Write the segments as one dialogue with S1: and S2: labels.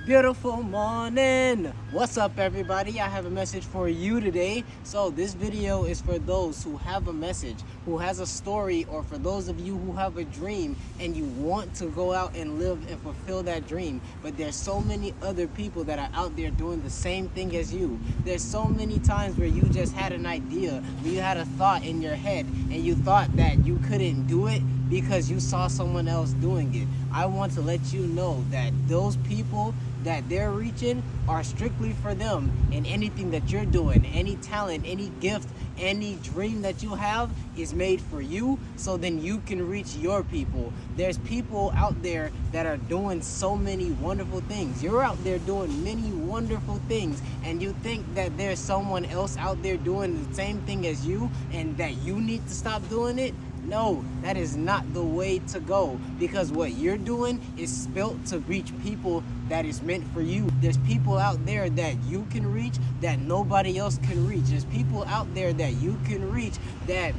S1: Beautiful morning. What's up, everybody? I have a message for you today. So this video is for those who have a message, who has a story, or for those of you who have a dream and you want to go out and live and fulfill that dream, but there's so many other people that are out there doing the same thing as you. There's so many times where you just had an idea, where you had a thought in your head and you thought that you couldn't do it because you saw someone else doing it. I want to let you know that those people that they're reaching are strictly for them, and anything that you're doing, any talent, any gift, any dream that you have is made for you, so then you can reach your people. There's people out there that are doing so many wonderful things. You're out there doing many wonderful things, and you think that there's someone else out there doing the same thing as you and that you need to stop doing it. No, that is not the way to go, because what you're doing is built to reach people that is meant for you. There's people out there that you can reach that nobody else can reach. There's people out there that you can reach that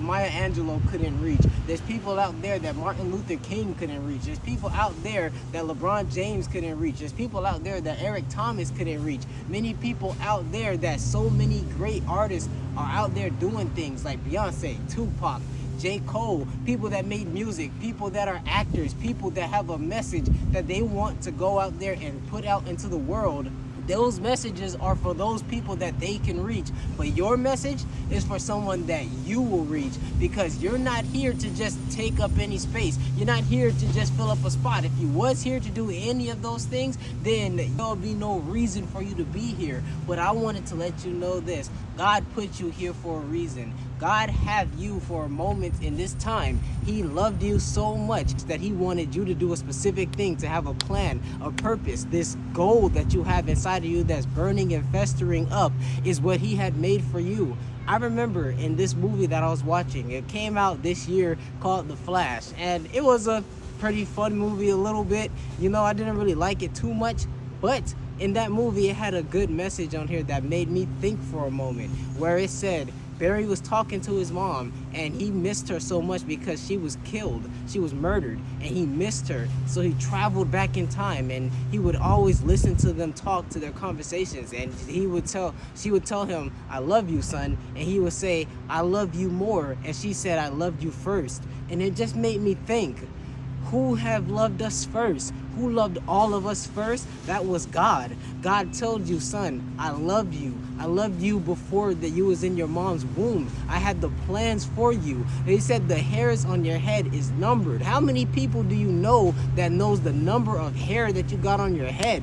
S1: Maya Angelou couldn't reach. There's people out there that Martin Luther King couldn't reach. There's people out there that LeBron James couldn't reach. There's people out there that Eric Thomas couldn't reach. Many people out there that so many great artists are out there doing things like Beyonce, Tupac, J. Cole, people that made music, people that are actors, people that have a message that they want to go out there and put out into the world. Those messages are for those people that they can reach, but your message is for someone that you will reach, because you're not here to just take up any space. You're not here to just fill up a spot. If you was here to do any of those things, then there'll be no reason for you to be here. But I wanted to let you know this: God put you here for a reason. God have you for a moment in this time. He loved you so much that he wanted you to do a specific thing, to have a plan, a purpose. This gold that you have inside of you that's burning and festering up is what he had made for you. I remember in this movie that I was watching, it came out this year, called The Flash, and it was a pretty fun movie a little bit. You know, I didn't really like it too much, but in that movie it had a good message on here that made me think for a moment, where it said Barry was talking to his mom and he missed her so much because she was killed, she was murdered, and he missed her. So he traveled back in time and he would always listen to them talk, to their conversations, and she would tell him, "I love you, son," and he would say, "I love you more," and she said, "I loved you first." And it just made me think, who have loved us first? Who loved all of us first? That was God. God told you, "Son, I love you. I loved you before that you was in your mom's womb. I had the plans for you." He said the hairs on your head is numbered. How many people do you know that knows the number of hair that you got on your head?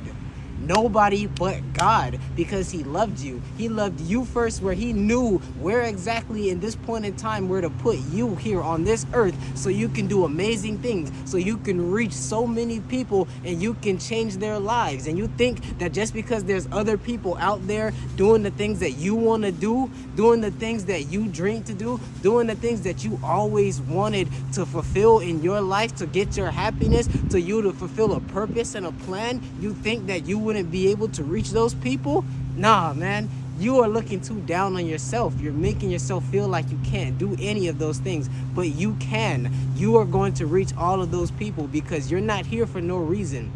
S1: Nobody but God, because he loved you. He loved you first, where he knew where exactly in this point in time where to put you here on this earth, so you can do amazing things, so you can reach so many people and you can change their lives. And you think that just because there's other people out there doing the things that you want to do, doing the things that you dream to do, doing the things that you always wanted to fulfill in your life, to get your happiness, to you to fulfill a purpose and a plan, you think that you wouldn't be able to reach those people? Nah, man. You are looking too down on yourself. You're making yourself feel like you can't do any of those things, but you can. You are going to reach all of those people, because you're not here for no reason.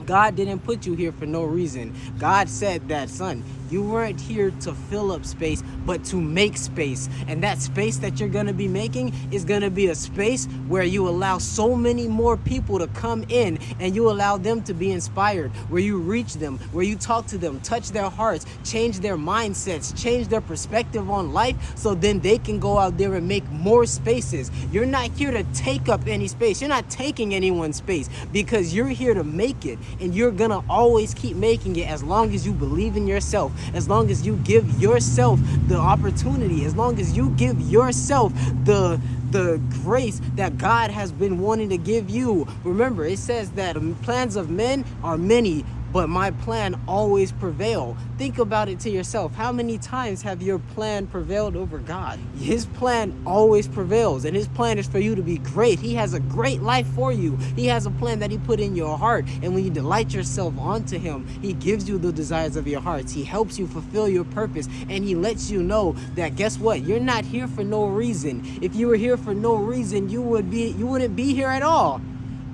S1: God didn't put you here for no reason. God said that, "Son, you weren't here to fill up space, but to make space." And that space that you're going to be making is going to be a space where you allow so many more people to come in, and you allow them to be inspired, where you reach them, where you talk to them, touch their hearts, change their mindsets, change their perspective on life, so then they can go out there and make more spaces. You're not here to take up any space. You're not taking anyone's space, because you're here to make it. And you're gonna always keep making it, as long as you believe in yourself, as long as you give yourself the opportunity, as long as you give yourself the grace that God has been wanting to give you. Remember, it says that plans of men are many, but my plan always prevail. Think about it to yourself. How many times have your plan prevailed over God? His plan always prevails, and his plan is for you to be great. He has a great life for you. He has a plan that he put in your heart, and when you delight yourself onto him, he gives you the desires of your hearts. He helps you fulfill your purpose, and he lets you know that, guess what? You're not here for no reason. If you were here for no reason, you wouldn't be here at all.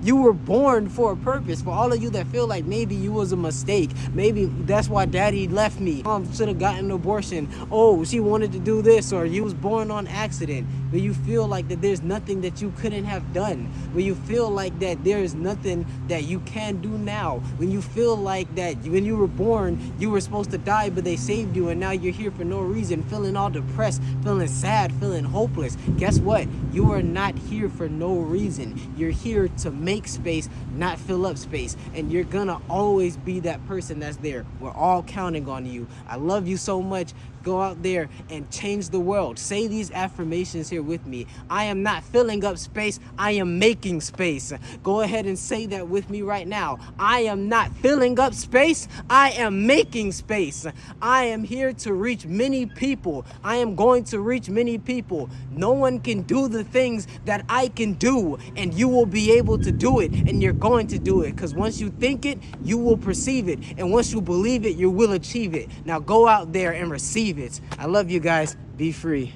S1: You were born for a purpose. For all of you that feel like maybe you was a mistake, maybe that's why daddy left me, mom should have gotten an abortion, oh, she wanted to do this, or you was born on accident, where you feel like that there's nothing that you couldn't have done, where you feel like that there is nothing that you can do now, when you feel like that when you were born you were supposed to die but they saved you and now you're here for no reason, feeling all depressed, feeling sad, feeling hopeless. Guess what? You are not here for no reason. You're here to make space, not fill up space, and you're gonna always be that person that's there. We're all counting on you. I love you so much. Go out there and change the world. Say these affirmations here with me. I am not filling up space, I am making space. Go ahead and say that with me right now. I am not filling up space, I am making space. I am here to reach many people. I am going to reach many people. No one can do the things that I can do, and you will be able to do it, and you're going to do it, because once you think it, you will perceive it, and once you believe it, you will achieve it. Now go out there and receive it. I love you guys. Be free.